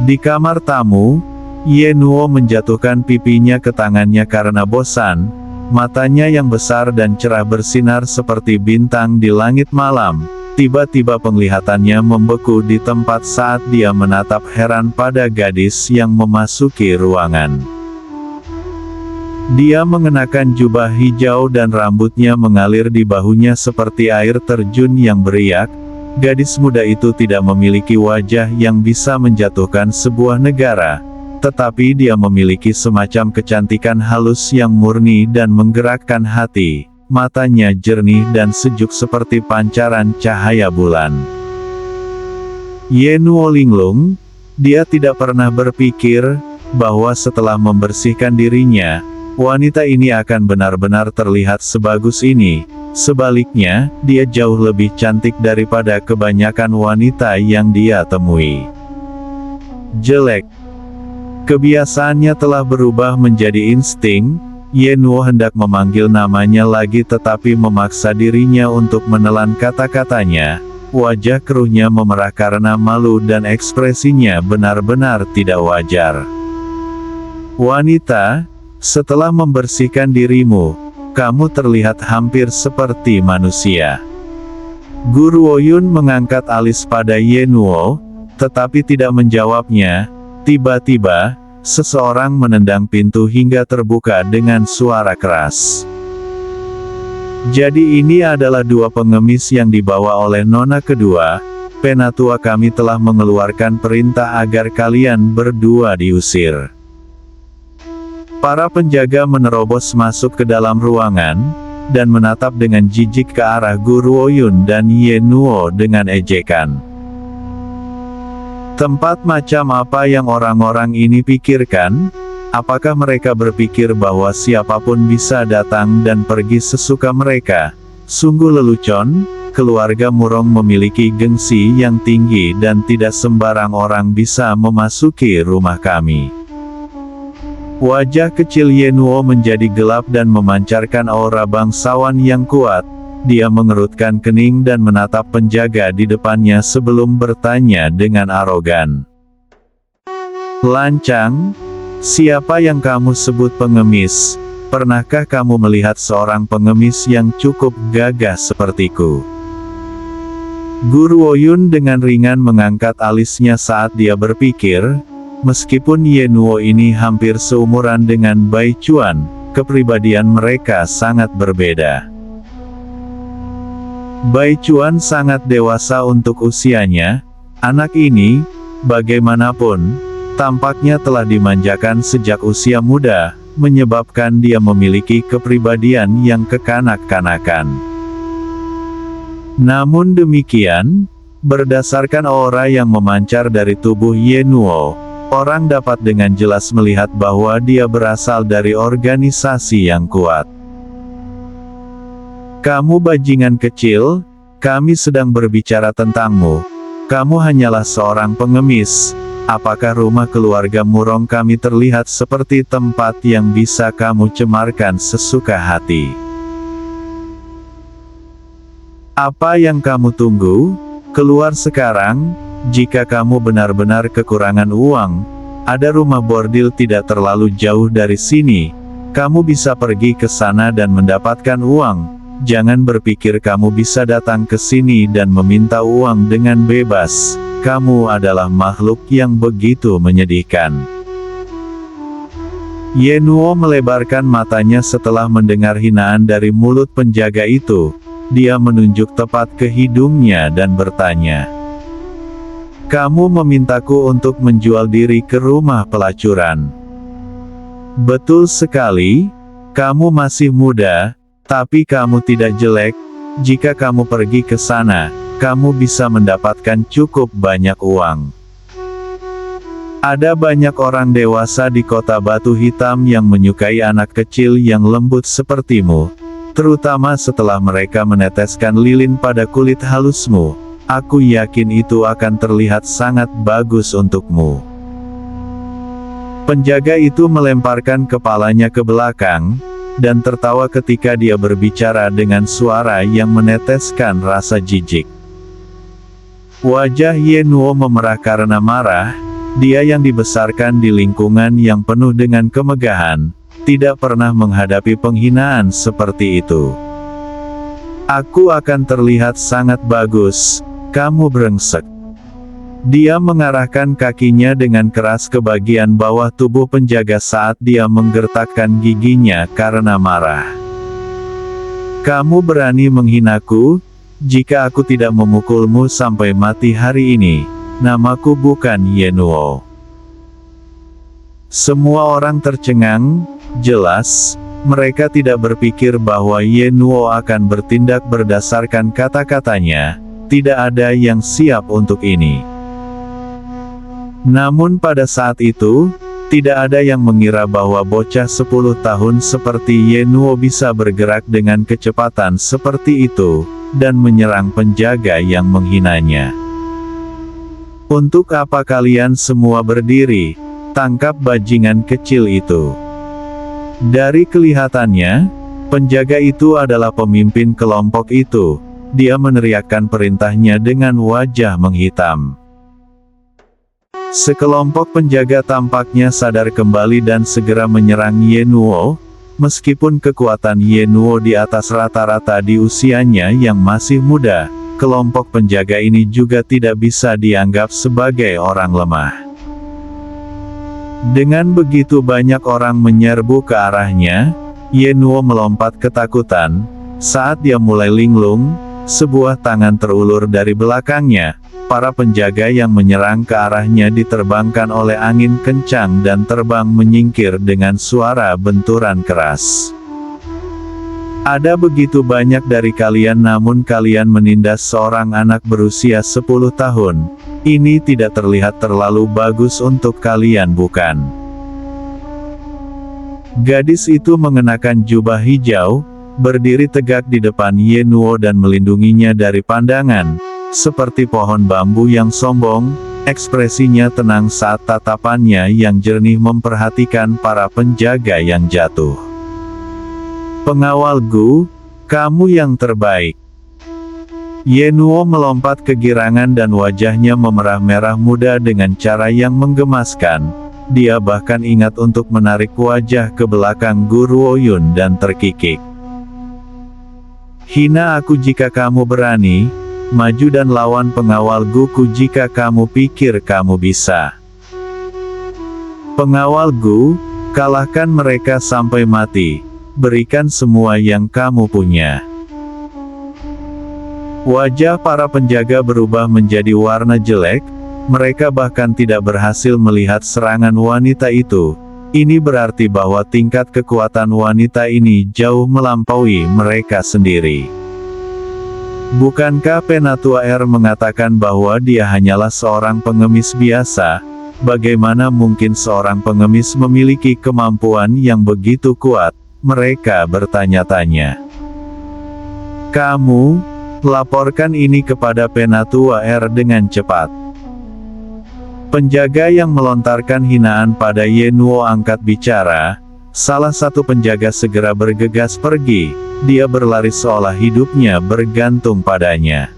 Di kamar tamu, Ye Nuo menjatuhkan pipinya ke tangannya karena bosan. Matanya yang besar dan cerah bersinar seperti bintang di langit malam. Tiba-tiba penglihatannya membeku di tempat saat dia menatap heran pada gadis yang memasuki ruangan. Dia mengenakan jubah hijau dan rambutnya mengalir di bahunya seperti air terjun yang beriak. Gadis muda itu tidak memiliki wajah yang bisa menjatuhkan sebuah negara, tetapi dia memiliki semacam kecantikan halus yang murni dan menggerakkan hati. Matanya jernih dan sejuk seperti pancaran cahaya bulan. Ye Nuo linglung. Dia tidak pernah berpikir bahwa setelah membersihkan dirinya, wanita ini akan benar-benar terlihat sebagus ini. Sebaliknya, dia jauh lebih cantik daripada kebanyakan wanita yang dia temui. Jelek. Kebiasaannya telah berubah menjadi insting. Ye Nuo hendak memanggil namanya lagi tetapi memaksa dirinya untuk menelan kata-katanya. Wajah keruhnya memerah karena malu dan ekspresinya benar-benar tidak wajar. Wanita, setelah membersihkan dirimu, kamu terlihat hampir seperti manusia. Guru Woyun mengangkat alis pada Ye Nuo, tetapi tidak menjawabnya. Tiba-tiba, seseorang menendang pintu hingga terbuka dengan suara keras. Jadi ini adalah dua pengemis yang dibawa oleh nona kedua. Penatua kami telah mengeluarkan perintah agar kalian berdua diusir. Para penjaga menerobos masuk ke dalam ruangan, dan menatap dengan jijik ke arah Guru Woyun dan Ye Nuo dengan ejekan. Tempat macam apa yang orang-orang ini pikirkan? Apakah mereka berpikir bahwa siapapun bisa datang dan pergi sesuka mereka? Sungguh lelucon, keluarga Murong memiliki gengsi yang tinggi dan tidak sembarang orang bisa memasuki rumah kami. Wajah kecil Ye Nuo menjadi gelap dan memancarkan aura bangsawan yang kuat. Dia mengerutkan kening dan menatap penjaga di depannya sebelum bertanya dengan arogan. Lancang, siapa yang kamu sebut pengemis? Pernahkah kamu melihat seorang pengemis yang cukup gagah sepertiku? Guru Woyun dengan ringan mengangkat alisnya saat dia berpikir, meskipun Ye Nuo ini hampir seumuran dengan Bai Chuan, kepribadian mereka sangat berbeda. Bai Chuan sangat dewasa untuk usianya. Anak ini, bagaimanapun, tampaknya telah dimanjakan sejak usia muda, menyebabkan dia memiliki kepribadian yang kekanak-kanakan. Namun demikian, berdasarkan aura yang memancar dari tubuh Ye Nuo, orang dapat dengan jelas melihat bahwa dia berasal dari organisasi yang kuat. Kamu bajingan kecil, kami sedang berbicara tentangmu. Kamu hanyalah seorang pengemis. Apakah rumah keluarga Murong kami terlihat seperti tempat yang bisa kamu cemarkan sesuka hati? Apa yang kamu tunggu? Keluar sekarang. Jika kamu benar-benar kekurangan uang, ada rumah bordil tidak terlalu jauh dari sini. Kamu bisa pergi ke sana dan mendapatkan uang. Jangan berpikir kamu bisa datang ke sini dan meminta uang dengan bebas. Kamu adalah makhluk yang begitu menyedihkan. Ye Nuo melebarkan matanya setelah mendengar hinaan dari mulut penjaga itu. Dia menunjuk tepat ke hidungnya dan bertanya. Kamu memintaku untuk menjual diri ke rumah pelacuran. Betul sekali, kamu masih muda. Tapi kamu tidak jelek. Jika kamu pergi ke sana, kamu bisa mendapatkan cukup banyak uang. Ada banyak orang dewasa di kota Batu Hitam yang menyukai anak kecil yang lembut sepertimu, terutama setelah mereka meneteskan lilin pada kulit halusmu. Aku yakin itu akan terlihat sangat bagus untukmu. Penjaga itu melemparkan kepalanya ke belakang, dan tertawa ketika dia berbicara dengan suara yang meneteskan rasa jijik. Wajah Ye Nuo memerah karena marah. Dia yang dibesarkan di lingkungan yang penuh dengan kemegahan, tidak pernah menghadapi penghinaan seperti itu. Aku akan terlihat sangat bagus, kamu brengsek. Dia mengarahkan kakinya dengan keras ke bagian bawah tubuh penjaga saat dia menggertakkan giginya karena marah. Kamu berani menghinaku? Jika aku tidak memukulmu sampai mati hari ini, namaku bukan Yenuo. Semua orang tercengang, jelas, mereka tidak berpikir bahwa Yenuo akan bertindak berdasarkan kata-katanya, tidak ada yang siap untuk ini. Namun pada saat itu, tidak ada yang mengira bahwa bocah 10 tahun seperti Yenuo bisa bergerak dengan kecepatan seperti itu, dan menyerang penjaga yang menghinanya. Untuk apa kalian semua berdiri? Tangkap bajingan kecil itu. Dari kelihatannya, penjaga itu adalah pemimpin kelompok itu. Dia meneriakkan perintahnya dengan wajah menghitam. Sekelompok penjaga tampaknya sadar kembali dan segera menyerang Yenuo. Meskipun kekuatan Yenuo di atas rata-rata di usianya yang masih muda, kelompok penjaga ini juga tidak bisa dianggap sebagai orang lemah. Dengan begitu banyak orang menyerbu ke arahnya, Yenuo melompat ketakutan. Saat dia mulai linglung, sebuah tangan terulur dari belakangnya. Para penjaga yang menyerang ke arahnya diterbangkan oleh angin kencang dan terbang menyingkir dengan suara benturan keras. Ada begitu banyak dari kalian namun kalian menindas seorang anak berusia 10 tahun. Ini tidak terlihat terlalu bagus untuk kalian, bukan? Gadis itu mengenakan jubah hijau, berdiri tegak di depan Yenuo dan melindunginya dari pandangan. Seperti pohon bambu yang sombong, ekspresinya tenang saat tatapannya yang jernih memperhatikan para penjaga yang jatuh. Pengawal Gu, kamu yang terbaik. Yenuo melompat kegirangan dan wajahnya memerah-merah muda dengan cara yang menggemaskan. Dia bahkan ingat untuk menarik wajah ke belakang Gu Ruoyun dan terkikik. Hina aku jika kamu berani. Maju dan lawan pengawal Guku jika kamu pikir kamu bisa. Pengawal Gu, kalahkan mereka sampai mati. Berikan semua yang kamu punya. Wajah para penjaga berubah menjadi warna jelek. Mereka bahkan tidak berhasil melihat serangan wanita itu. Ini berarti bahwa tingkat kekuatan wanita ini jauh melampaui mereka sendiri. Bukankah Penatua R mengatakan bahwa dia hanyalah seorang pengemis biasa? Bagaimana mungkin seorang pengemis memiliki kemampuan yang begitu kuat? Mereka bertanya-tanya. Kamu, laporkan ini kepada Penatua R dengan cepat. Penjaga yang melontarkan hinaan pada Yenuo angkat bicara. Salah satu penjaga segera bergegas pergi. Dia berlari seolah hidupnya bergantung padanya.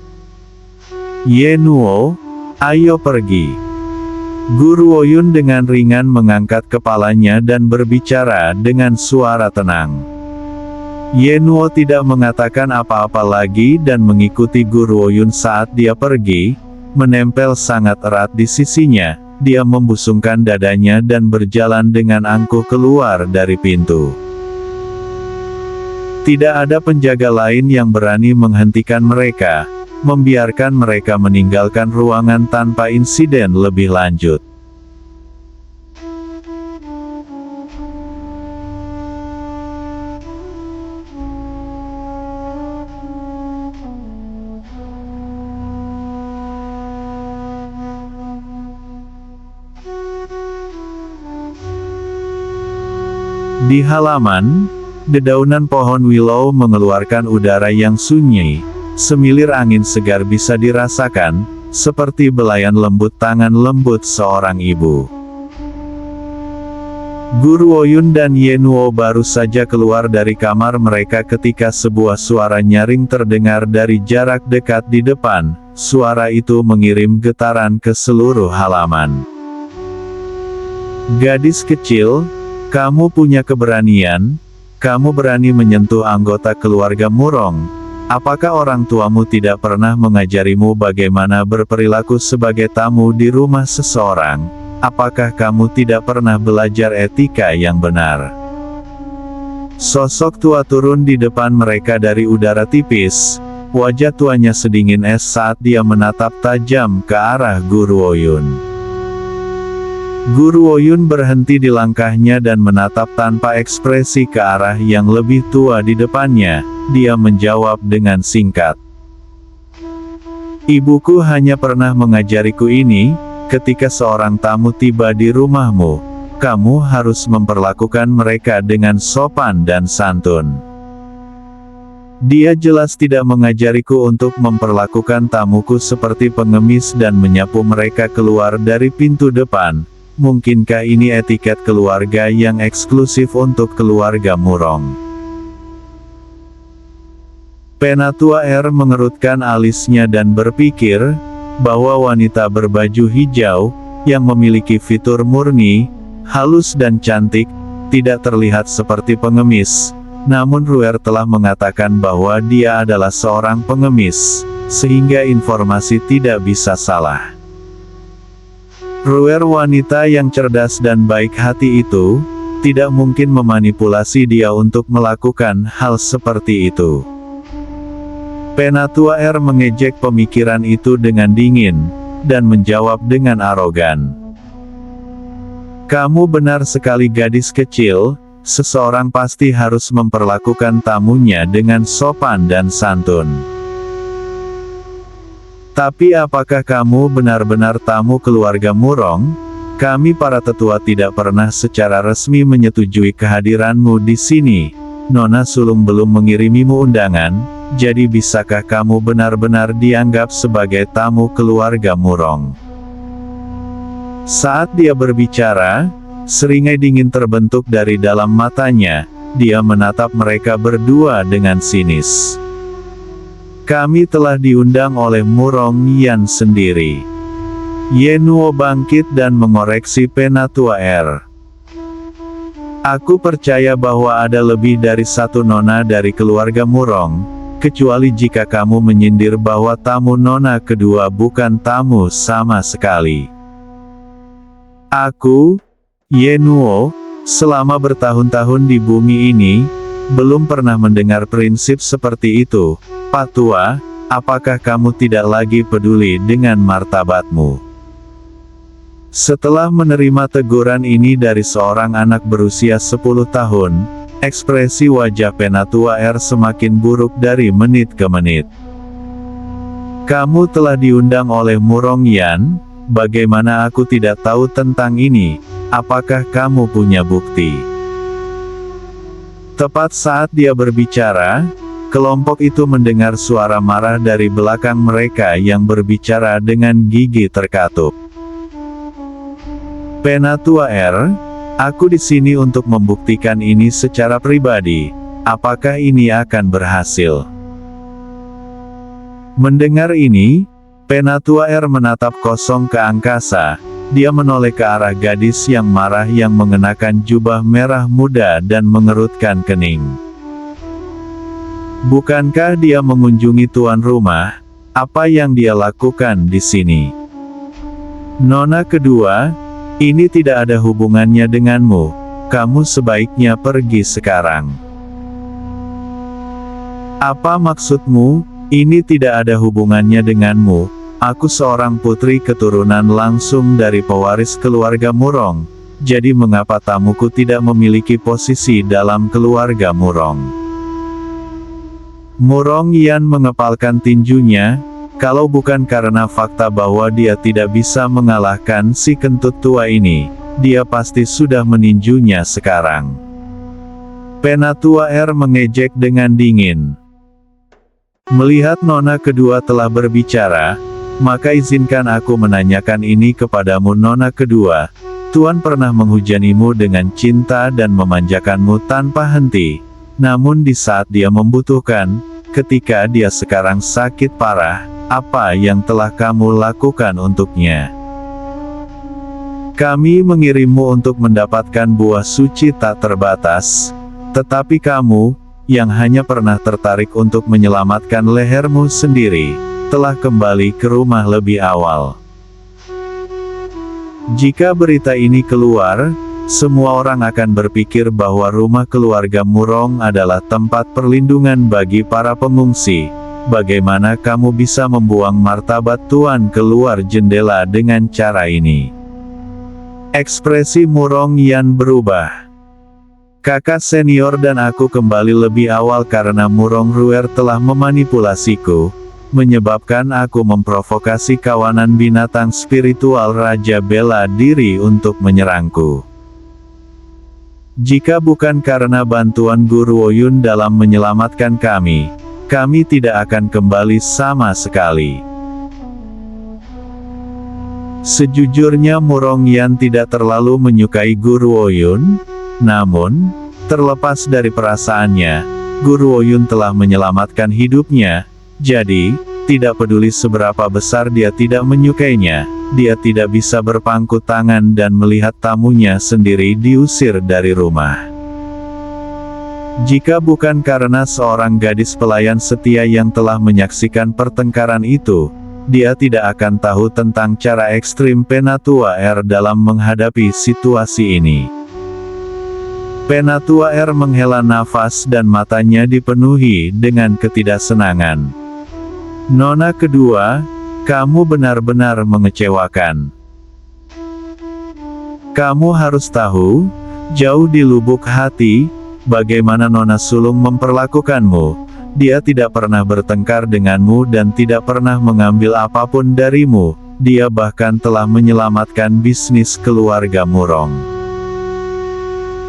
Yenuo, ayo pergi. Gu Ruoyun dengan ringan mengangkat kepalanya dan berbicara dengan suara tenang. Yenuo tidak mengatakan apa-apa lagi dan mengikuti Gu Ruoyun saat dia pergi, menempel sangat erat di sisinya. Dia membusungkan dadanya dan berjalan dengan angkuh keluar dari pintu. Tidak ada penjaga lain yang berani menghentikan mereka, membiarkan mereka meninggalkan ruangan tanpa insiden lebih lanjut. Di halaman, dedaunan pohon willow mengeluarkan udara yang sunyi, semilir angin segar bisa dirasakan, seperti belayan lembut tangan lembut seorang ibu. Gu Ruoyun dan Yenuo baru saja keluar dari kamar mereka ketika sebuah suara nyaring terdengar dari jarak dekat di depan. Suara itu mengirim getaran ke seluruh halaman. Gadis kecil, kamu punya keberanian, kamu berani menyentuh anggota keluarga Murong. Apakah orang tuamu tidak pernah mengajarimu bagaimana berperilaku sebagai tamu di rumah seseorang? Apakah kamu tidak pernah belajar etika yang benar? Sosok tua turun di depan mereka dari udara tipis. Wajah tuanya sedingin es saat dia menatap tajam ke arah Guru Woyun. Guru Woyun berhenti di langkahnya dan menatap tanpa ekspresi ke arah yang lebih tua di depannya. Dia menjawab dengan singkat. Ibuku hanya pernah mengajariku ini, ketika seorang tamu tiba di rumahmu, kamu harus memperlakukan mereka dengan sopan dan santun. Dia jelas tidak mengajariku untuk memperlakukan tamuku seperti pengemis dan menyapu mereka keluar dari pintu depan. Mungkinkah ini etiket keluarga yang eksklusif untuk keluarga Murong? Penatua R mengerutkan alisnya dan berpikir, bahwa wanita berbaju hijau, yang memiliki fitur murni, halus dan cantik, tidak terlihat seperti pengemis. Namun Ruer telah mengatakan bahwa dia adalah seorang pengemis, sehingga informasi tidak bisa salah. Ruer wanita yang cerdas dan baik hati itu, tidak mungkin memanipulasi dia untuk melakukan hal seperti itu. Penatua R mengejek pemikiran itu dengan dingin, dan menjawab dengan arogan. Kamu benar sekali gadis kecil, seseorang pasti harus memperlakukan tamunya dengan sopan dan santun. Tapi apakah kamu benar-benar tamu keluarga Murong? Kami para tetua tidak pernah secara resmi menyetujui kehadiranmu di sini. Nona Sulung belum mengirimimu undangan, jadi bisakah kamu benar-benar dianggap sebagai tamu keluarga Murong? Saat dia berbicara, seringai dingin terbentuk dari dalam matanya. Dia menatap mereka berdua dengan sinis. Kami telah diundang oleh Murong Yan sendiri. Yenuo bangkit dan mengoreksi Penatua R. Aku percaya bahwa ada lebih dari satu nona dari keluarga Murong, kecuali jika kamu menyindir bahwa tamu nona kedua bukan tamu sama sekali. Aku, Yenuo, selama bertahun-tahun di bumi ini, belum pernah mendengar prinsip seperti itu. Pak Tua, apakah kamu tidak lagi peduli dengan martabatmu? Setelah menerima teguran ini dari seorang anak berusia 10 tahun, ekspresi wajah Penatua R semakin buruk dari menit ke menit. Kamu telah diundang oleh Murong Yan, bagaimana aku tidak tahu tentang ini? Apakah kamu punya bukti? Tepat saat dia berbicara, kelompok itu mendengar suara marah dari belakang mereka yang berbicara dengan gigi terkatup. Penatua R, aku di sini untuk membuktikan ini secara pribadi. Apakah ini akan berhasil? Mendengar ini, Penatua R menatap kosong ke angkasa. Dia menoleh ke arah gadis yang marah yang mengenakan jubah merah muda dan mengerutkan kening. Bukankah dia mengunjungi tuan rumah? Apa yang dia lakukan di sini? Nona kedua, ini tidak ada hubungannya denganmu. Kamu sebaiknya pergi sekarang. Apa maksudmu? Ini tidak ada hubungannya denganmu. Aku seorang putri keturunan langsung dari pewaris keluarga Murong. Jadi mengapa tamuku tidak memiliki posisi dalam keluarga Murong? Murong Yan mengepalkan tinjunya, kalau bukan karena fakta bahwa dia tidak bisa mengalahkan si kentut tua ini, dia pasti sudah meninjunya sekarang. Penatua R mengejek dengan dingin. Melihat nona kedua telah berbicara, maka izinkan aku menanyakan ini kepadamu nona kedua. Tuan pernah menghujanimu dengan cinta dan memanjakanmu tanpa henti. Namun di saat dia membutuhkan, ketika dia sekarang sakit parah, apa yang telah kamu lakukan untuknya? Kami mengirimmu untuk mendapatkan buah suci tak terbatas, tetapi kamu, yang hanya pernah tertarik untuk menyelamatkan lehermu sendiri, telah kembali ke rumah lebih awal. Jika berita ini keluar, semua orang akan berpikir bahwa rumah keluarga Murong adalah tempat perlindungan bagi para pengungsi. Bagaimana kamu bisa membuang martabat Tuan keluar jendela dengan cara ini? Ekspresi Murong Yan berubah. Kakak senior dan aku kembali lebih awal karena Murong Ruer telah memanipulasiku, menyebabkan aku memprovokasi kawanan binatang spiritual Raja bela diri untuk menyerangku. Jika bukan karena bantuan Guru Oyun dalam menyelamatkan kami tidak akan kembali sama sekali. Sejujurnya Murong Yan tidak terlalu menyukai Guru Oyun, namun, terlepas dari perasaannya, Guru Oyun telah menyelamatkan hidupnya, jadi, tidak peduli seberapa besar dia tidak menyukainya, dia tidak bisa berpangku tangan dan melihat tamunya sendiri diusir dari rumah. Jika bukan karena seorang gadis pelayan setia yang telah menyaksikan pertengkaran itu, dia tidak akan tahu tentang cara ekstrim Penatua R dalam menghadapi situasi ini. Penatua R menghela nafas dan matanya dipenuhi dengan ketidaksenangan. Nona kedua, kamu benar-benar mengecewakan. Kamu harus tahu, jauh di lubuk hati, bagaimana Nona Sulung memperlakukanmu. Dia tidak pernah bertengkar denganmu dan tidak pernah mengambil apapun darimu, dia bahkan telah menyelamatkan bisnis keluarga Murong.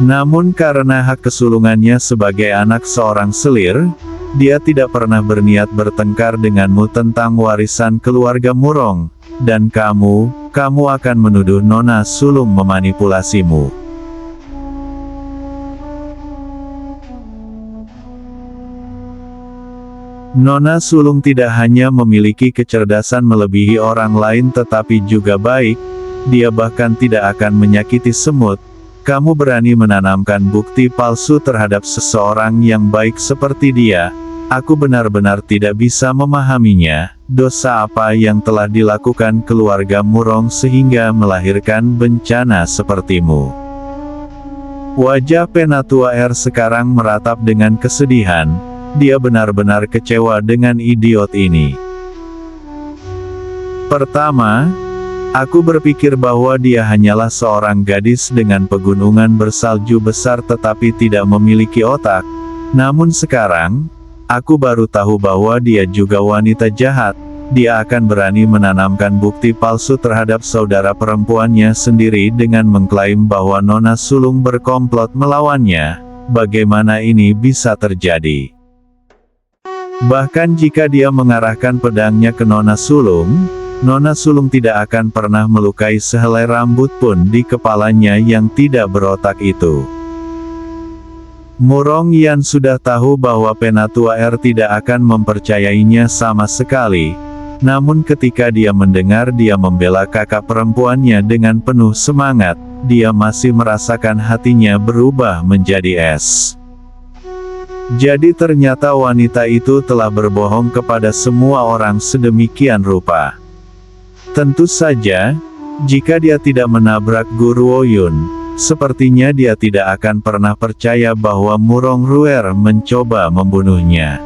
Namun karena hak kesulungannya sebagai anak seorang selir, dia tidak pernah berniat bertengkar denganmu tentang warisan keluarga Murong, dan kamu akan menuduh Nona Sulung memanipulasimu. Nona Sulung tidak hanya memiliki kecerdasan melebihi orang lain tetapi juga baik, dia bahkan tidak akan menyakiti semut. Kamu berani menanamkan bukti palsu terhadap seseorang yang baik seperti dia. Aku benar-benar tidak bisa memahaminya, dosa apa yang telah dilakukan keluarga Murong sehingga melahirkan bencana sepertimu. Wajah Penatua R sekarang meratap dengan kesedihan. Dia benar-benar kecewa dengan idiot ini. Pertama, aku berpikir bahwa dia hanyalah seorang gadis dengan pegunungan bersalju besar tetapi tidak memiliki otak. Namun sekarang, aku baru tahu bahwa dia juga wanita jahat. Dia akan berani menanamkan bukti palsu terhadap saudara perempuannya sendiri dengan mengklaim bahwa Nona Sulung berkomplot melawannya. Bagaimana ini bisa terjadi? Bahkan jika dia mengarahkan pedangnya ke Nona Sulung tidak akan pernah melukai sehelai rambut pun di kepalanya yang tidak berotak itu. Murong Yan sudah tahu bahwa Penatua R tidak akan mempercayainya sama sekali, namun ketika dia mendengar dia membela kakak perempuannya dengan penuh semangat, dia masih merasakan hatinya berubah menjadi es. Jadi ternyata wanita itu telah berbohong kepada semua orang sedemikian rupa. Tentu saja, jika dia tidak menabrak Guru Oyun, sepertinya dia tidak akan pernah percaya bahwa Murong Ruer mencoba membunuhnya.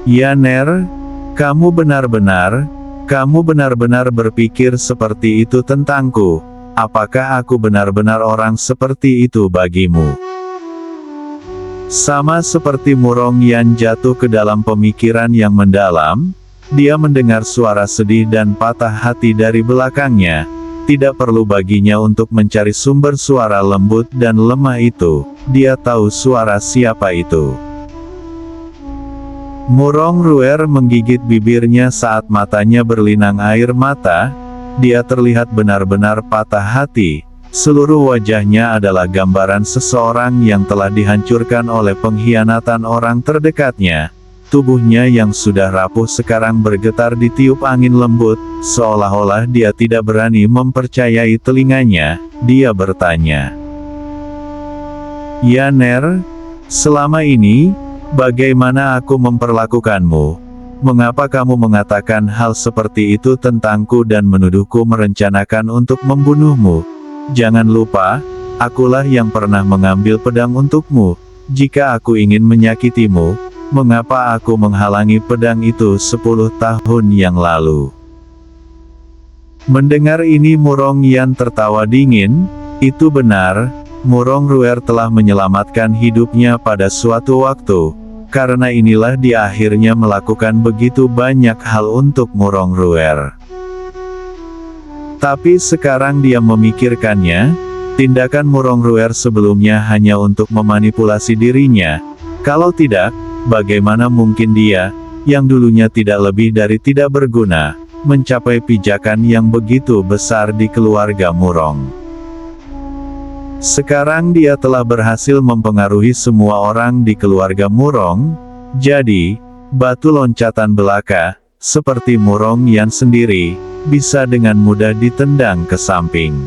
Yaner, kamu benar-benar berpikir seperti itu tentangku. Apakah aku benar-benar orang seperti itu bagimu? Sama seperti Murong Yan jatuh ke dalam pemikiran yang mendalam, dia mendengar suara sedih dan patah hati dari belakangnya. Tidak perlu baginya untuk mencari sumber suara lembut dan lemah itu, dia tahu suara siapa itu. Murong Ruer menggigit bibirnya saat matanya berlinang air mata, dia terlihat benar-benar patah hati. Seluruh wajahnya adalah gambaran seseorang yang telah dihancurkan oleh pengkhianatan orang terdekatnya. tubuhnya yang sudah rapuh sekarang bergetar ditiup angin lembut, seolah-olah dia tidak berani mempercayai telinganya. Dia bertanya, "Ya Ner, selama ini, bagaimana aku memperlakukanmu? Mengapa kamu mengatakan hal seperti itu tentangku dan menuduhku merencanakan untuk membunuhmu? Jangan lupa, akulah yang pernah mengambil pedang untukmu. Jika aku ingin menyakitimu, mengapa aku menghalangi pedang itu 10 tahun yang lalu?" Mendengar ini Murong Yan tertawa dingin. Itu benar, Murong Ruer telah menyelamatkan hidupnya pada suatu waktu. Karena inilah dia akhirnya melakukan begitu banyak hal untuk Murong Ruer. Tapi sekarang dia memikirkannya, tindakan Murong Ruer sebelumnya hanya untuk memanipulasi dirinya. Kalau tidak, bagaimana mungkin dia, yang dulunya tidak lebih dari tidak berguna, mencapai pijakan yang begitu besar di keluarga Murong. Sekarang dia telah berhasil mempengaruhi semua orang di keluarga Murong, jadi, batu loncatan belaka, seperti Murong Yan sendiri, bisa dengan mudah ditendang ke samping.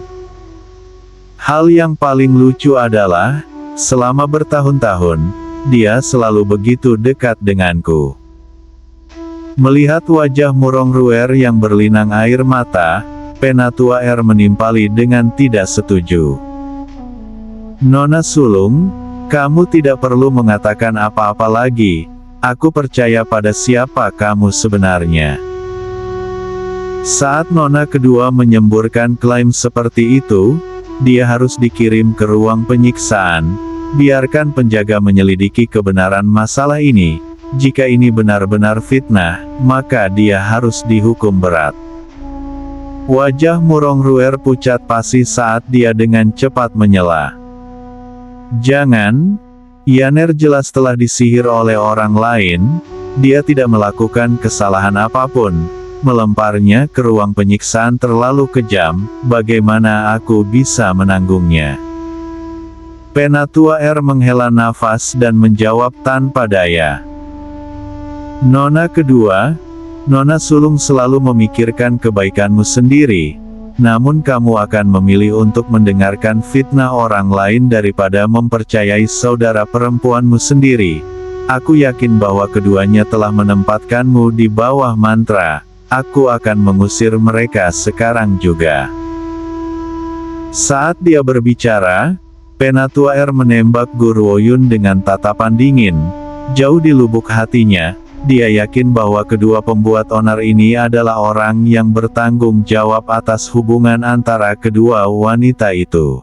Hal yang paling lucu adalah, selama bertahun-tahun, dia selalu begitu dekat denganku. Melihat wajah Murong Ruer yang berlinang air mata, Penatua R menimpali dengan tidak setuju. "Nona Sulung, kamu tidak perlu mengatakan apa-apa lagi, aku percaya pada siapa kamu sebenarnya." Saat Nona kedua menyemburkan klaim seperti itu, dia harus dikirim ke ruang penyiksaan. Biarkan penjaga menyelidiki kebenaran masalah ini. Jika ini benar-benar fitnah, maka dia harus dihukum berat. Wajah Murong Ruer pucat pasi saat dia dengan cepat menyela. "Jangan, Yaner jelas telah disihir oleh orang lain, dia tidak melakukan kesalahan apapun. Melemparnya ke ruang penyiksaan terlalu kejam, bagaimana aku bisa menanggungnya?" Penatua R menghela nafas dan menjawab tanpa daya. "Nona kedua, Nona Sulung selalu memikirkan kebaikanmu sendiri, namun kamu akan memilih untuk mendengarkan fitnah orang lain daripada mempercayai saudara perempuanmu sendiri. Aku yakin bahwa keduanya telah menempatkanmu di bawah mantra. Aku akan mengusir mereka sekarang juga." Saat dia berbicara, Penatua R menembak Guru Oyun dengan tatapan dingin. Jauh di lubuk hatinya, dia yakin bahwa kedua pembuat onar ini adalah orang yang bertanggung jawab atas hubungan antara kedua wanita itu.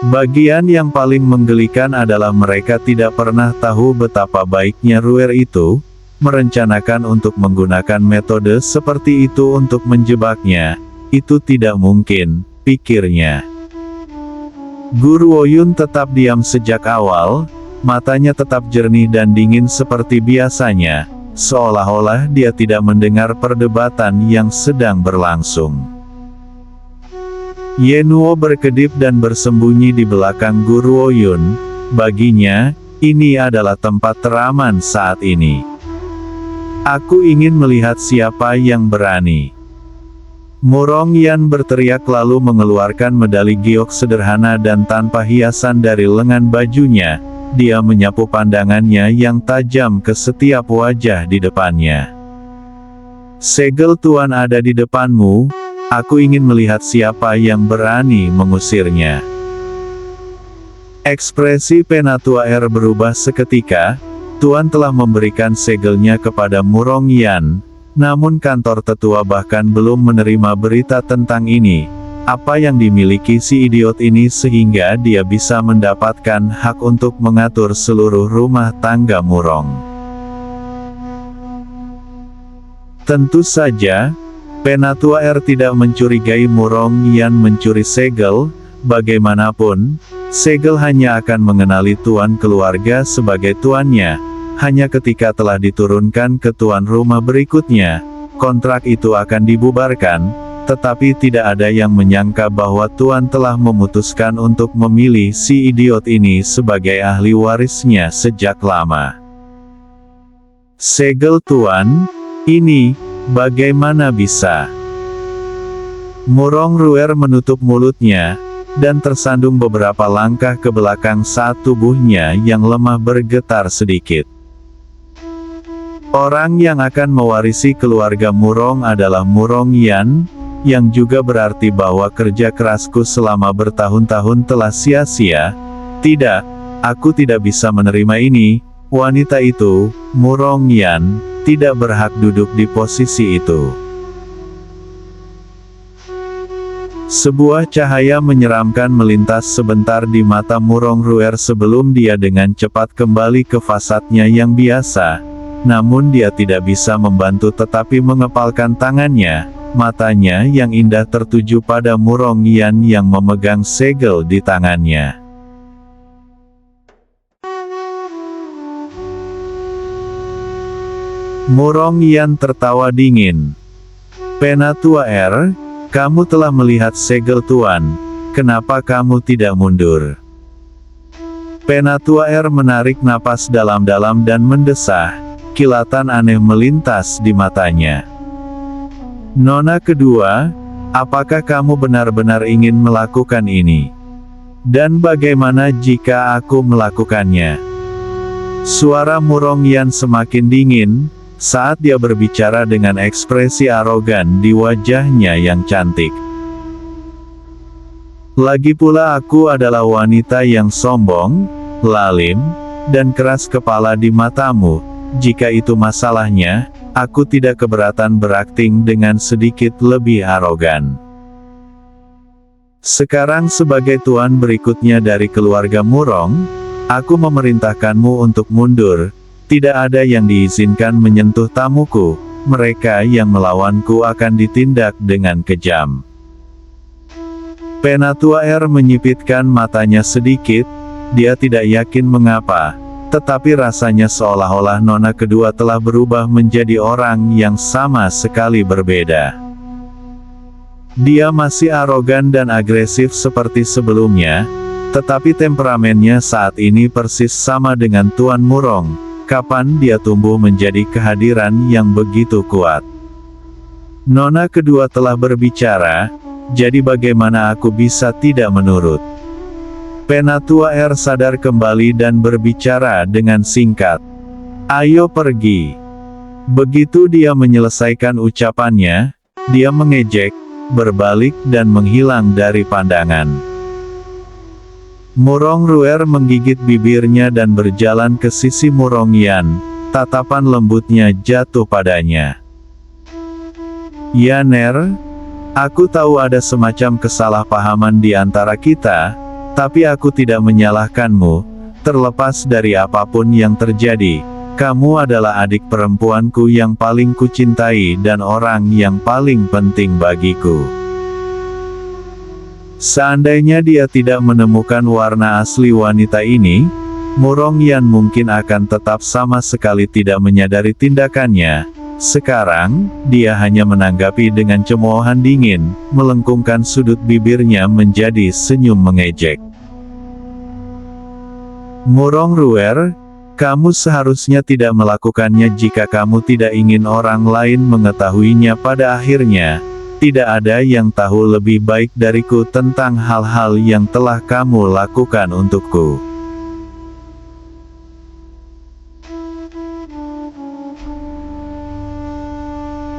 Bagian yang paling menggelikan adalah mereka tidak pernah tahu betapa baiknya Ruer itu, merencanakan untuk menggunakan metode seperti itu untuk menjebaknya. Itu tidak mungkin, pikirnya. Guru Oyun tetap diam sejak awal, matanya tetap jernih dan dingin seperti biasanya, seolah-olah dia tidak mendengar perdebatan yang sedang berlangsung. Yenuo berkedip dan bersembunyi di belakang Guru Oyun. Baginya, ini adalah tempat teraman saat ini. "Aku ingin melihat siapa yang berani." Murong Yan berteriak lalu mengeluarkan medali giok sederhana dan tanpa hiasan dari lengan bajunya. Dia menyapu pandangannya yang tajam ke setiap wajah di depannya. "Segel Tuan ada di depanmu, aku ingin melihat siapa yang berani mengusirnya." Ekspresi Penatua R berubah seketika. Tuan telah memberikan segelnya kepada Murong Yan, namun kantor tetua bahkan belum menerima berita tentang ini. Apa yang dimiliki si idiot ini sehingga dia bisa mendapatkan hak untuk mengatur seluruh rumah tangga Murong? Tentu saja, Penatua R tidak mencurigai Murong Yan mencuri segel. Bagaimanapun, segel hanya akan mengenali tuan keluarga sebagai tuannya. Hanya ketika telah diturunkan ke tuan rumah berikutnya, kontrak itu akan dibubarkan, tetapi tidak ada yang menyangka bahwa tuan telah memutuskan untuk memilih si idiot ini sebagai ahli warisnya sejak lama. Segel Tuan, ini, bagaimana bisa? Murong Ruer menutup mulutnya, dan tersandung beberapa langkah ke belakang saat tubuhnya yang lemah bergetar sedikit. Orang yang akan mewarisi keluarga Murong adalah Murong Yan, yang juga berarti bahwa kerja kerasku selama bertahun-tahun telah sia-sia. Tidak, aku tidak bisa menerima ini. Wanita itu, Murong Yan, tidak berhak duduk di posisi itu. Sebuah cahaya menyeramkan melintas sebentar di mata Murong Ruer sebelum dia dengan cepat kembali ke fasadnya yang biasa. Namun dia tidak bisa membantu tetapi mengepalkan tangannya, matanya yang indah tertuju pada Murong Yan yang memegang segel di tangannya. Murong Yan tertawa dingin. Penatua kamu telah melihat segel Tuan, kenapa kamu tidak mundur? Penatua menarik napas dalam-dalam dan mendesah, kilatan aneh melintas di matanya. Nona kedua, apakah kamu benar-benar ingin melakukan ini? Dan bagaimana jika aku melakukannya? Suara Murong Yan semakin dingin, saat dia berbicara dengan ekspresi arogan di wajahnya yang cantik. Lagi pula aku adalah wanita yang sombong, lalim, dan keras kepala di matamu. Jika itu masalahnya, aku tidak keberatan berakting dengan sedikit lebih arogan. Sekarang sebagai tuan berikutnya dari keluarga Murong, aku memerintahkanmu untuk mundur. Tidak ada yang diizinkan menyentuh tamuku, mereka yang melawanku akan ditindak dengan kejam. Penatua menyipitkan matanya sedikit, dia tidak yakin mengapa, tetapi rasanya seolah-olah nona kedua telah berubah menjadi orang yang sama sekali berbeda. Dia masih arogan dan agresif seperti sebelumnya, tetapi temperamennya saat ini persis sama dengan Tuan Murong. Kapan dia tumbuh menjadi kehadiran yang begitu kuat? Nona kedua telah berbicara, jadi bagaimana aku bisa tidak menurut? Penatua sadar kembali dan berbicara dengan singkat. Ayo pergi. Begitu dia menyelesaikan ucapannya, dia mengejek, berbalik dan menghilang dari pandangan. Murong Ruer menggigit bibirnya dan berjalan ke sisi Murong Yan, tatapan lembutnya jatuh padanya. Ya aku tahu ada semacam kesalahpahaman di antara kita, tapi aku tidak menyalahkanmu, terlepas dari apapun yang terjadi, kamu adalah adik perempuanku yang paling kucintai dan orang yang paling penting bagiku. Seandainya dia tidak menemukan warna asli wanita ini, Murong Yan mungkin akan tetap sama sekali tidak menyadari tindakannya. Sekarang, dia hanya menanggapi dengan cemoohan dingin, melengkungkan sudut bibirnya menjadi senyum mengejek. Murong Ruer, kamu seharusnya tidak melakukannya jika kamu tidak ingin orang lain mengetahuinya pada akhirnya. Tidak ada yang tahu lebih baik dariku tentang hal-hal yang telah kamu lakukan untukku.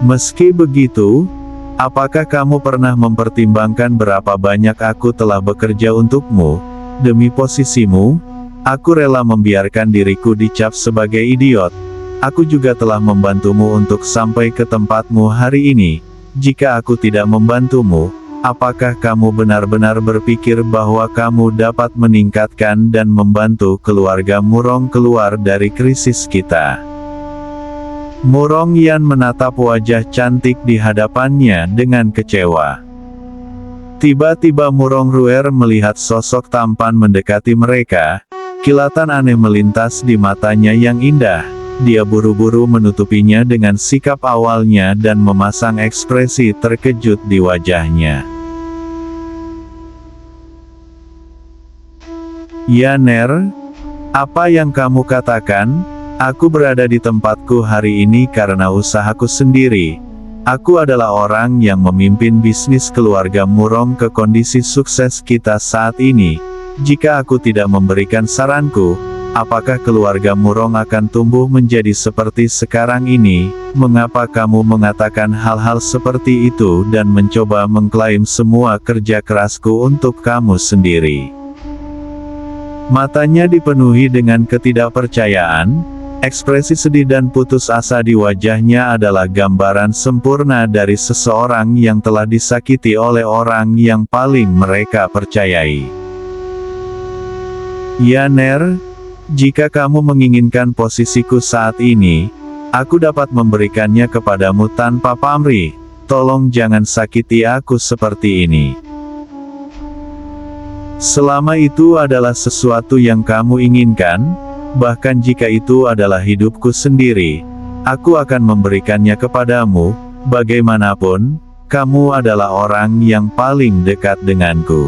Meski begitu, apakah kamu pernah mempertimbangkan berapa banyak aku telah bekerja untukmu? Demi posisimu, aku rela membiarkan diriku dicap sebagai idiot. Aku juga telah membantumu untuk sampai ke tempatmu hari ini. Jika aku tidak membantumu, apakah kamu benar-benar berpikir bahwa kamu dapat meningkatkan dan membantu keluarga Murong keluar dari krisis kita? Murong Yan menatap wajah cantik di hadapannya dengan kecewa. Tiba-tiba Murong Ruer melihat sosok tampan mendekati mereka, kilatan aneh melintas di matanya yang indah. Dia buru-buru menutupinya dengan sikap awalnya dan memasang ekspresi terkejut di wajahnya. Ya apa yang kamu katakan? Aku berada di tempatku hari ini karena usahaku sendiri. Aku adalah orang yang memimpin bisnis keluarga Murong ke kondisi sukses kita saat ini. Jika aku tidak memberikan saranku, apakah keluarga Murong akan tumbuh menjadi seperti sekarang ini? Mengapa kamu mengatakan hal-hal seperti itu dan mencoba mengklaim semua kerja kerasku untuk kamu sendiri? Matanya dipenuhi dengan ketidakpercayaan. Ekspresi sedih dan putus asa di wajahnya adalah gambaran sempurna dari seseorang yang telah disakiti oleh orang yang paling mereka percayai. Ya Ner, jika kamu menginginkan posisiku saat ini, aku dapat memberikannya kepadamu tanpa pamrih. Tolong jangan sakiti aku seperti ini. Selama itu adalah sesuatu yang kamu inginkan, bahkan jika itu adalah hidupku sendiri, aku akan memberikannya kepadamu. Bagaimanapun, kamu adalah orang yang paling dekat denganku.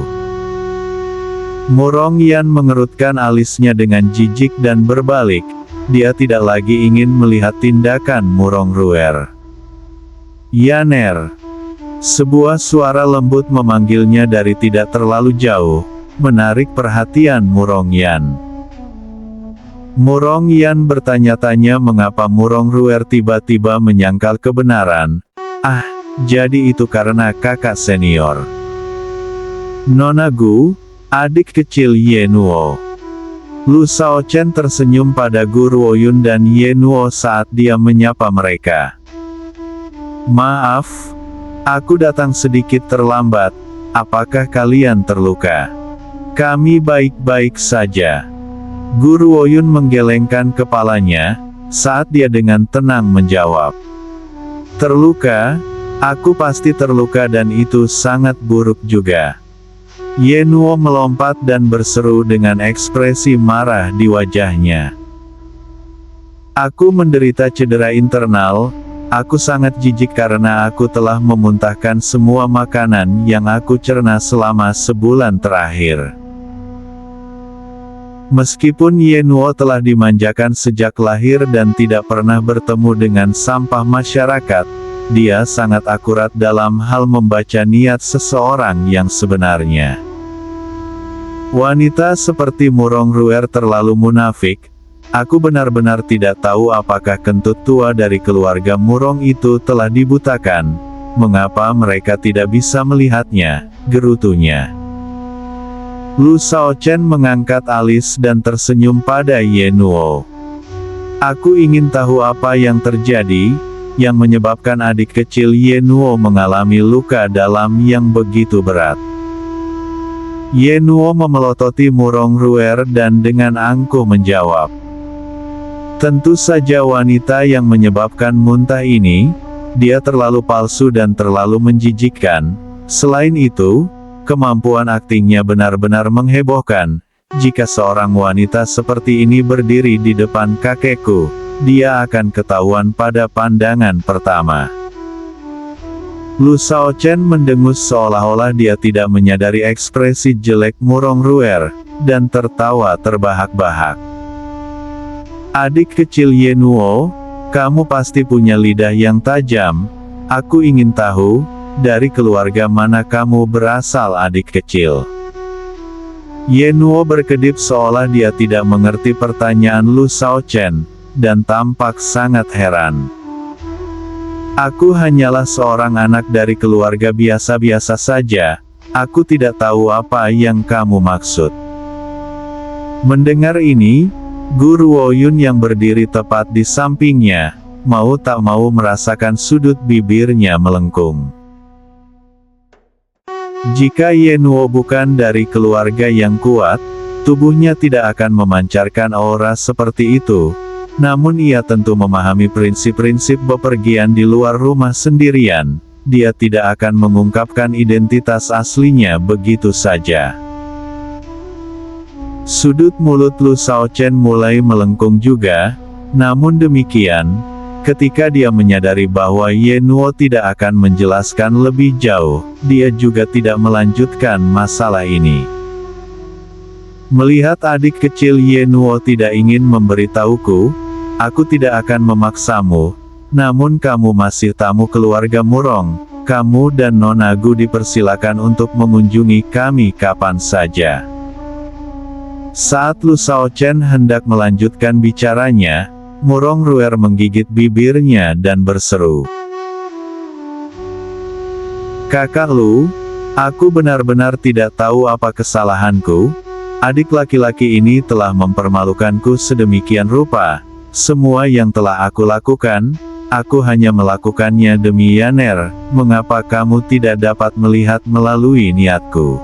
Murong Yan mengerutkan alisnya dengan jijik dan berbalik. Dia tidak lagi ingin melihat tindakan Murong Ruer. Yaner. Sebuah suara lembut memanggilnya dari tidak terlalu jauh, menarik perhatian Murong Yan. Murong Yan bertanya-tanya mengapa Murong Ruer tiba-tiba menyangkal kebenaran. Ah, jadi itu karena kakak senior Nona Gu, adik kecil Ye Nuo. Lu Shaochen tersenyum pada Gu Ruoyun dan Ye Nuo saat dia menyapa mereka. Maaf, aku datang sedikit terlambat. Apakah kalian terluka? Kami baik-baik saja. Gu Ruoyun menggelengkan kepalanya, saat dia dengan tenang menjawab. Terluka? Aku pasti terluka dan itu sangat buruk juga. Ye Nuo melompat dan berseru dengan ekspresi marah di wajahnya. Aku menderita cedera internal, aku sangat jijik karena aku telah memuntahkan semua makanan yang aku cerna selama sebulan terakhir. Meskipun Ye Nuo telah dimanjakan sejak lahir dan tidak pernah bertemu dengan sampah masyarakat, dia sangat akurat dalam hal membaca niat seseorang yang sebenarnya. Wanita seperti Murong Ruer terlalu munafik. Aku benar-benar tidak tahu apakah kentut tua dari keluarga Murong itu telah dibutakan. Mengapa mereka tidak bisa melihatnya, gerutunya. Lu Shaochen mengangkat alis dan tersenyum pada Ye Nuo. Aku ingin tahu apa yang terjadi, yang menyebabkan adik kecil Ye Nuo mengalami luka dalam yang begitu berat. Ye Nuo memelototi Murong Ruer dan dengan angkuh menjawab. Tentu saja wanita yang menyebabkan muntah ini, dia terlalu palsu dan terlalu menjijikkan. Selain itu, kemampuan aktingnya benar-benar menghebohkan. Jika seorang wanita seperti ini berdiri di depan kakekku, dia akan ketahuan pada pandangan pertama. Lu Shaochen mendengus seolah-olah dia tidak menyadari ekspresi jelek Murong Ruer, dan tertawa terbahak-bahak. Adik kecil Ye Nuo, kamu pasti punya lidah yang tajam. Aku ingin tahu, dari keluarga mana kamu berasal adik kecil? Ye Nuo berkedip seolah dia tidak mengerti pertanyaan Lu Shaochen, dan tampak sangat heran. Aku hanyalah seorang anak dari keluarga biasa-biasa saja, aku tidak tahu apa yang kamu maksud. Mendengar ini, Gu Ruoyun yang berdiri tepat di sampingnya, mau tak mau merasakan sudut bibirnya melengkung. Jika Ye Nuo bukan dari keluarga yang kuat, tubuhnya tidak akan memancarkan aura seperti itu. Namun ia tentu memahami prinsip-prinsip bepergian di luar rumah sendirian. Dia tidak akan mengungkapkan identitas aslinya begitu saja. Sudut mulut Lu Shaochen mulai melengkung juga. Namun demikian, ketika dia menyadari bahwa Ye Nuo tidak akan menjelaskan lebih jauh, dia juga tidak melanjutkan masalah ini. Melihat adik kecil Ye Nuo tidak ingin memberitahuku, Aku tidak akan memaksamu, namun kamu masih tamu keluarga Murong. Kamu dan Nona Gu dipersilakan untuk mengunjungi kami kapan saja. Saat Lu Shaochen hendak melanjutkan bicaranya, Murong Ruer menggigit bibirnya dan berseru. Kakak Lu, aku benar-benar tidak tahu apa kesalahanku. Adik laki-laki ini telah mempermalukanku sedemikian rupa. Semua yang telah aku lakukan, aku hanya melakukannya demi Yaner. Mengapa kamu tidak dapat melihat melalui niatku?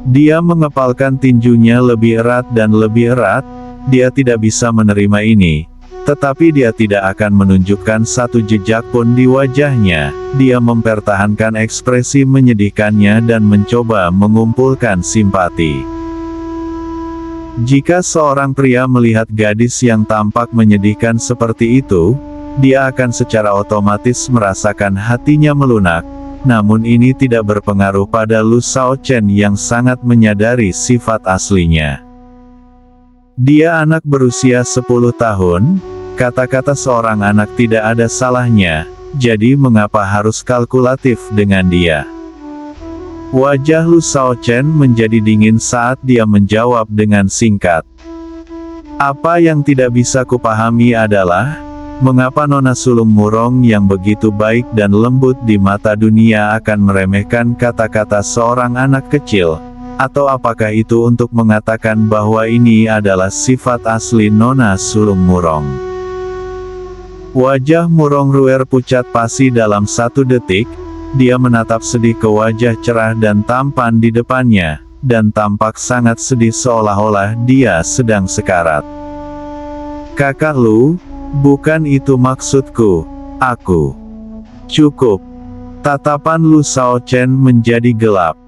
Dia mengepalkan tinjunya lebih erat dan lebih erat. Dia tidak bisa menerima ini. Tetapi dia tidak akan menunjukkan satu jejak pun di wajahnya. Dia mempertahankan ekspresi menyedihkannya dan mencoba mengumpulkan simpati. Jika seorang pria melihat gadis yang tampak menyedihkan seperti itu, dia akan secara otomatis merasakan hatinya melunak. Namun ini tidak berpengaruh pada Lu Shaochen yang sangat menyadari sifat aslinya. Dia anak berusia 10 tahun, kata-kata seorang anak tidak ada salahnya, jadi mengapa harus kalkulatif dengan dia? Wajah Lu Shaochen menjadi dingin saat dia menjawab dengan singkat. Apa yang tidak bisa kupahami adalah, mengapa Nona Sulung Murong yang begitu baik dan lembut di mata dunia akan meremehkan kata-kata seorang anak kecil? Atau apakah itu untuk mengatakan bahwa ini adalah sifat asli Nona Sulung Murong? Wajah Murong Ruer pucat pasi dalam 1 detik. Dia menatap sedih ke wajah cerah dan tampan di depannya, dan tampak sangat sedih seolah-olah dia sedang sekarat. Kakak Lu, bukan itu maksudku. Aku. Cukup. Tatapan Lu Shaochen menjadi gelap.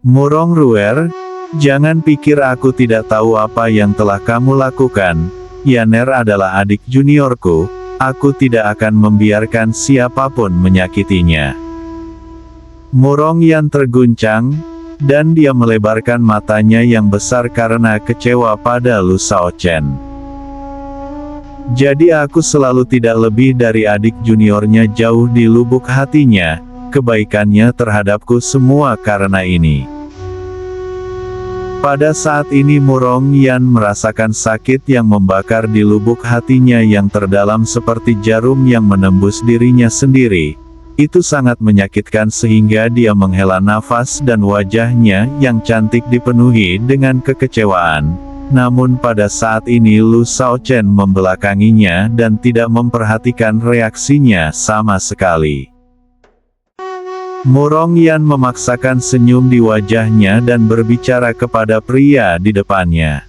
Murong Ruer, jangan pikir aku tidak tahu apa yang telah kamu lakukan. Yaner adalah adik juniorku. Aku tidak akan membiarkan siapapun menyakitinya. Murong Yan terguncang, dan dia melebarkan matanya yang besar karena kecewa pada Lu Shaochen. Jadi aku selalu tidak lebih dari adik juniornya. Jauh di lubuk hatinya, kebaikannya terhadapku semua karena ini. Pada saat ini Murong Yan merasakan sakit yang membakar di lubuk hatinya yang terdalam seperti jarum yang menembus dirinya sendiri. Itu sangat menyakitkan sehingga dia menghela nafas dan wajahnya yang cantik dipenuhi dengan kekecewaan. Namun pada saat ini Lu Shaochen membelakanginya dan tidak memperhatikan reaksinya sama sekali. Murong Yan memaksakan senyum di wajahnya dan berbicara kepada pria di depannya.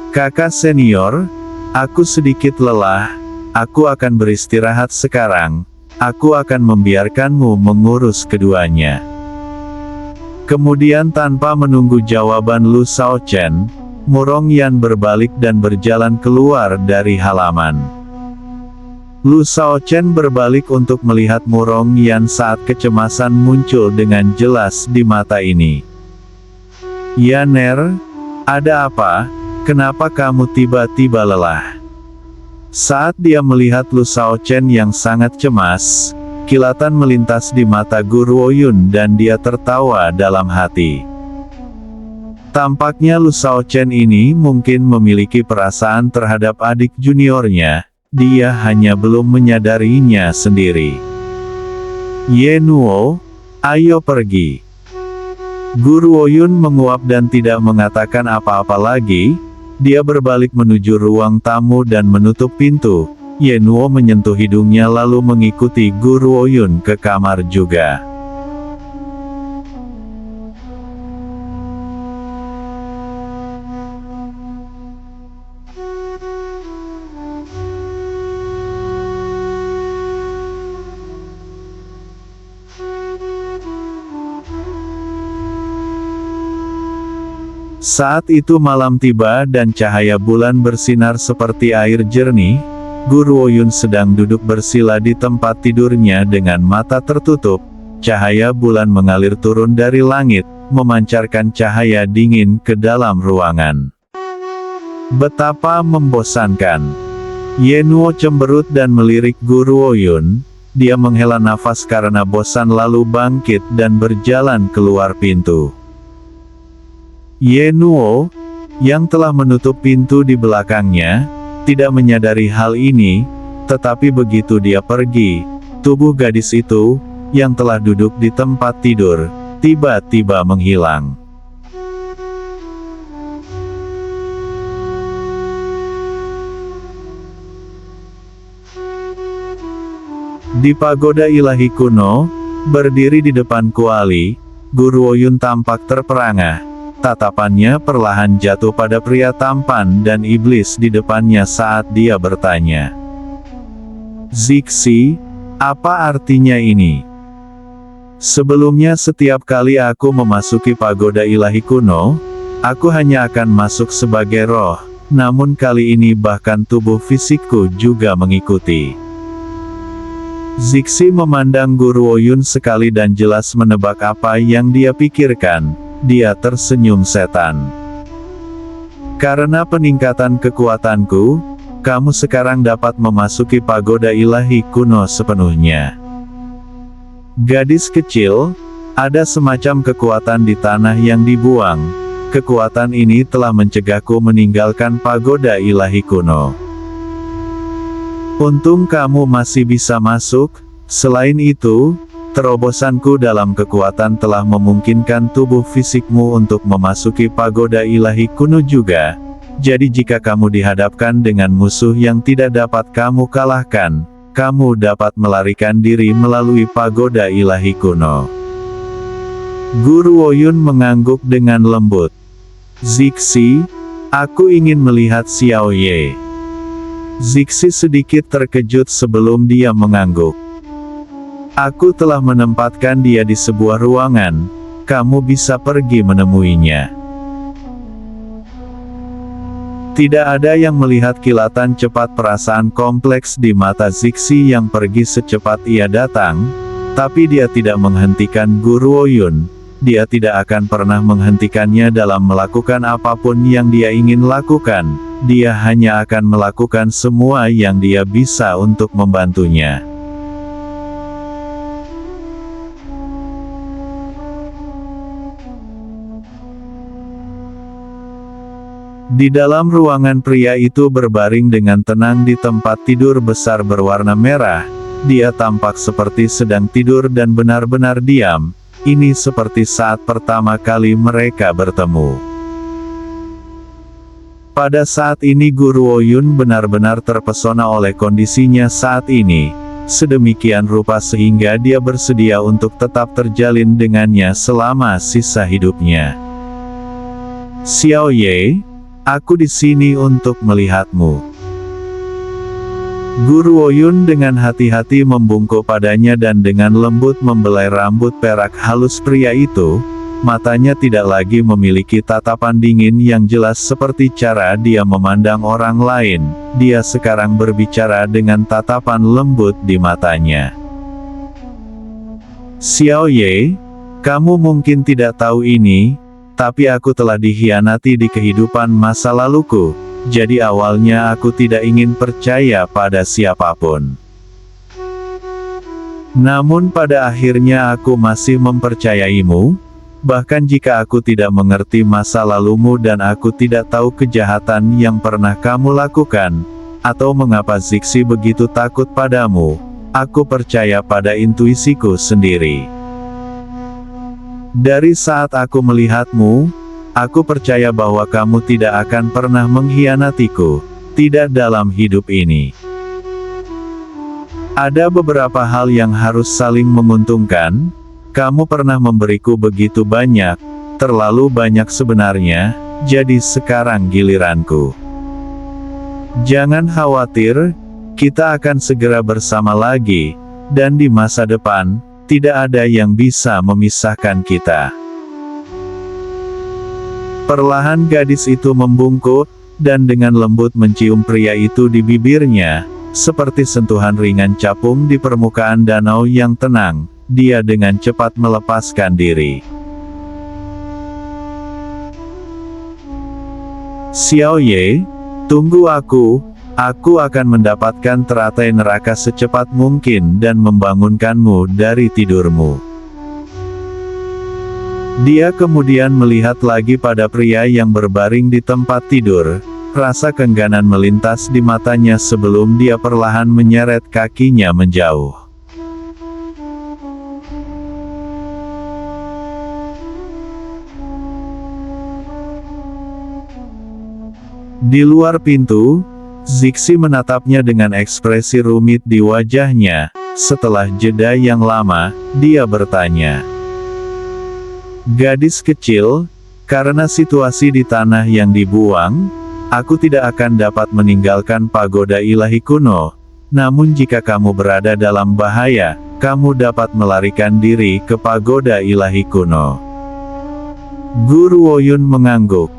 Kakak senior, aku sedikit lelah, aku akan beristirahat sekarang, aku akan membiarkanmu mengurus keduanya. Kemudian tanpa menunggu jawaban Lu Shaochen, Murong Yan berbalik dan berjalan keluar dari halaman. Lu Shaochen berbalik untuk melihat Murong Yan saat kecemasan muncul dengan jelas di mata ini. Yaner, ada apa? Kenapa kamu tiba-tiba lelah? Saat dia melihat Lu Shaochen yang sangat cemas, kilatan melintas di mata Guru Oyun dan dia tertawa dalam hati. Tampaknya Lu Shaochen ini mungkin memiliki perasaan terhadap adik juniornya. Dia hanya belum menyadarinya sendiri. Ye Nuo, ayo pergi. Guru Oyun menguap dan tidak mengatakan apa-apa lagi. Dia berbalik menuju ruang tamu dan menutup pintu. Ye Nuo menyentuh hidungnya lalu mengikuti Guru Oyun ke kamar juga. Saat itu malam tiba dan cahaya bulan bersinar seperti air jernih. Guru Oyun sedang duduk bersila di tempat tidurnya dengan mata tertutup. Cahaya bulan mengalir turun dari langit, memancarkan cahaya dingin ke dalam ruangan. Betapa membosankan. Yenuo cemberut dan melirik Guru Oyun. Dia menghela nafas karena bosan lalu bangkit dan berjalan keluar pintu. Yenuo, yang telah menutup pintu di belakangnya, tidak menyadari hal ini, tetapi begitu dia pergi, tubuh gadis itu, yang telah duduk di tempat tidur, tiba-tiba menghilang. Di pagoda ilahi kuno, berdiri di depan kuali, Guru Oyun tampak terperangah. Tatapannya perlahan jatuh pada pria tampan dan iblis di depannya saat dia bertanya. Zixi, apa artinya ini? Sebelumnya setiap kali aku memasuki pagoda ilahi kuno, aku hanya akan masuk sebagai roh, namun kali ini bahkan tubuh fisikku juga mengikuti. Zixi memandang Guru Oyun sekali dan jelas menebak apa yang dia pikirkan. Dia tersenyum setan. Karena peningkatan kekuatanku, kamu sekarang dapat memasuki pagoda ilahi kuno sepenuhnya. Gadis kecil, ada semacam kekuatan di tanah yang dibuang. Kekuatan ini telah mencegahku meninggalkan pagoda ilahi kuno. Untung kamu masih bisa masuk. Selain itu, terobosanku dalam kekuatan telah memungkinkan tubuh fisikmu untuk memasuki pagoda ilahi kuno juga. Jadi jika kamu dihadapkan dengan musuh yang tidak dapat kamu kalahkan, kamu dapat melarikan diri melalui pagoda ilahi kuno. Guru Oyun mengangguk dengan lembut. Zixi, aku ingin melihat Xiao Ye. Zixi sedikit terkejut sebelum dia mengangguk. Aku telah menempatkan dia di sebuah ruangan, kamu bisa pergi menemuinya. Tidak ada yang melihat kilatan cepat perasaan kompleks di mata Zixi yang pergi secepat ia datang, tapi dia tidak menghentikan Guru Oyun, dia tidak akan pernah menghentikannya dalam melakukan apapun yang dia ingin lakukan, dia hanya akan melakukan semua yang dia bisa untuk membantunya. Di dalam ruangan pria itu berbaring dengan tenang di tempat tidur besar berwarna merah, dia tampak seperti sedang tidur dan benar-benar diam, ini seperti saat pertama kali mereka bertemu. Pada saat ini Guru Oyun benar-benar terpesona oleh kondisinya saat ini, sedemikian rupa sehingga dia bersedia untuk tetap terjalin dengannya selama sisa hidupnya. Xiao Ye, aku di sini untuk melihatmu. Guru Oyun dengan hati-hati membungkuk padanya dan dengan lembut membelai rambut perak halus pria itu, matanya tidak lagi memiliki tatapan dingin yang jelas seperti cara dia memandang orang lain, dia sekarang berbicara dengan tatapan lembut di matanya. Xiao Ye, kamu mungkin tidak tahu ini, tapi aku telah dikhianati di kehidupan masa laluku, jadi awalnya aku tidak ingin percaya pada siapapun. Namun pada akhirnya aku masih mempercayaimu, bahkan jika aku tidak mengerti masa lalumu dan aku tidak tahu kejahatan yang pernah kamu lakukan, atau mengapa Zixi begitu takut padamu, aku percaya pada intuisiku sendiri. Dari saat aku melihatmu, aku percaya bahwa kamu tidak akan pernah mengkhianatiku, tidak dalam hidup ini. Ada beberapa hal yang harus saling menguntungkan, kamu pernah memberiku begitu banyak, terlalu banyak sebenarnya, jadi sekarang giliranku. Jangan khawatir, kita akan segera bersama lagi, dan di masa depan, tidak ada yang bisa memisahkan kita. Perlahan gadis itu membungkuk, dan dengan lembut mencium pria itu di bibirnya, seperti sentuhan ringan capung di permukaan danau yang tenang, dia dengan cepat melepaskan diri. Xiao Ye, Tunggu aku akan mendapatkan teratai neraka secepat mungkin dan membangunkanmu dari tidurmu. Dia kemudian melihat lagi pada pria yang berbaring di tempat tidur. Rasa keengganan melintas di matanya sebelum dia perlahan menyeret kakinya menjauh. Di luar pintu, Zixi menatapnya dengan ekspresi rumit di wajahnya. Setelah jeda yang lama, dia bertanya, "Gadis kecil, karena situasi di tanah yang dibuang, aku tidak akan dapat meninggalkan pagoda ilahi kuno. Namun jika kamu berada dalam bahaya, kamu dapat melarikan diri ke pagoda ilahi kuno." Guru Woyun mengangguk.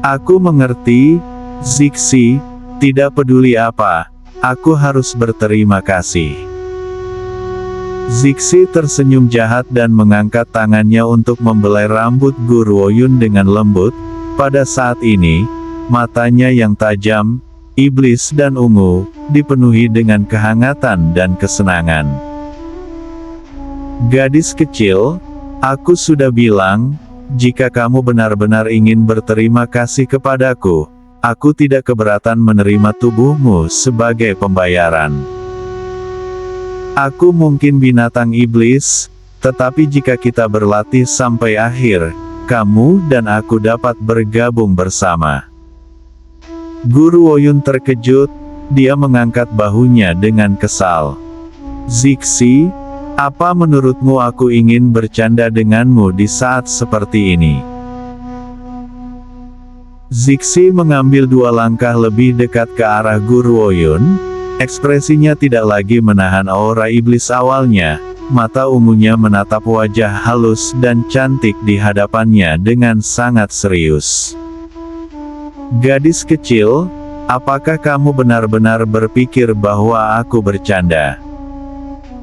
"Aku mengerti, Zixi, tidak peduli apa, aku harus berterima kasih." Zixi tersenyum jahat dan mengangkat tangannya untuk membelai rambut Guru Woyun dengan lembut. Pada saat ini, matanya yang tajam, iblis dan ungu, dipenuhi dengan kehangatan dan kesenangan. "Gadis kecil, aku sudah bilang, jika kamu benar-benar ingin berterima kasih kepadaku, aku tidak keberatan menerima tubuhmu sebagai pembayaran. Aku mungkin binatang iblis, tetapi jika kita berlatih sampai akhir, kamu dan aku dapat bergabung bersama." Guru Woyun terkejut, dia mengangkat bahunya dengan kesal. "Zixi, apa menurutmu aku ingin bercanda denganmu di saat seperti ini?" Zixi mengambil 2 langkah lebih dekat ke arah Guru Woyun. Ekspresinya tidak lagi menahan aura iblis awalnya. Mata ungunya menatap wajah halus dan cantik di hadapannya dengan sangat serius. "Gadis kecil, apakah kamu benar-benar berpikir bahwa aku bercanda?"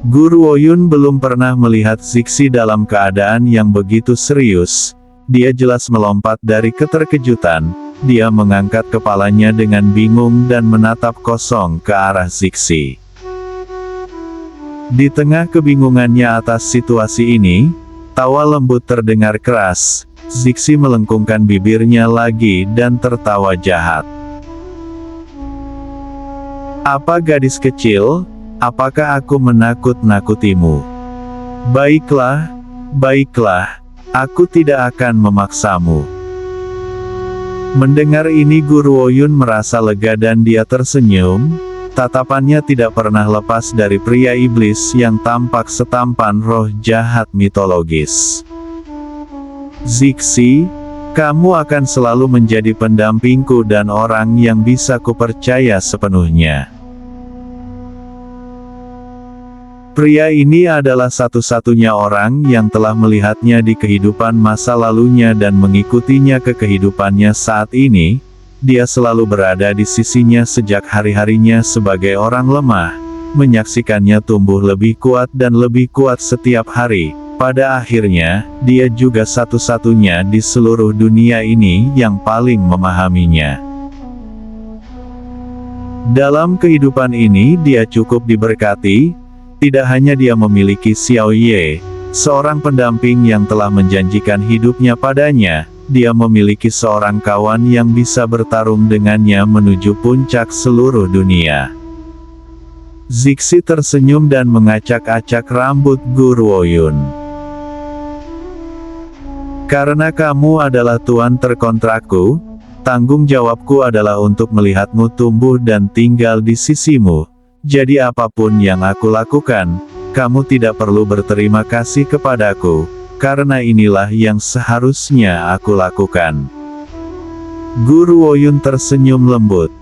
Guru Woyun belum pernah melihat Zixi dalam keadaan yang begitu serius. Dia jelas melompat dari keterkejutan. Dia mengangkat kepalanya dengan bingung dan menatap kosong ke arah Zixi. Di tengah kebingungannya atas situasi ini, tawa lembut terdengar keras. Zixi melengkungkan bibirnya lagi dan tertawa jahat. "Apa gadis kecil, apakah aku menakut-nakutimu? Baiklah, baiklah. Aku tidak akan memaksamu." Mendengar ini Guru Woyun merasa lega dan dia tersenyum. Tatapannya tidak pernah lepas dari pria iblis yang tampak setampan roh jahat mitologis. "Zixi, kamu akan selalu menjadi pendampingku dan orang yang bisa kupercaya sepenuhnya." Pria ini adalah satu-satunya orang yang telah melihatnya di kehidupan masa lalunya dan mengikutinya ke kehidupannya saat ini. Dia selalu berada di sisinya sejak hari-harinya sebagai orang lemah, menyaksikannya tumbuh lebih kuat dan lebih kuat setiap hari. Pada akhirnya, dia juga satu-satunya di seluruh dunia ini yang paling memahaminya. Dalam kehidupan ini dia cukup diberkati. Tidak hanya dia memiliki Xiao Ye, seorang pendamping yang telah menjanjikan hidupnya padanya, dia memiliki seorang kawan yang bisa bertarung dengannya menuju puncak seluruh dunia. Zixi tersenyum dan mengacak-acak rambut Guru Woyun. "Karena kamu adalah tuan terkontrakku, tanggung jawabku adalah untuk melihatmu tumbuh dan tinggal di sisimu. Jadi apapun yang aku lakukan, kamu tidak perlu berterima kasih kepadaku, karena inilah yang seharusnya aku lakukan." Guru Woyun tersenyum lembut.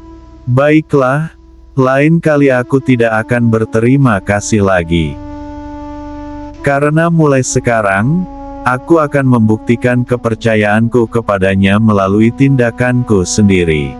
"Baiklah, lain kali aku tidak akan berterima kasih lagi. Karena mulai sekarang, aku akan membuktikan kepercayaanku kepadanya melalui tindakanku sendiri."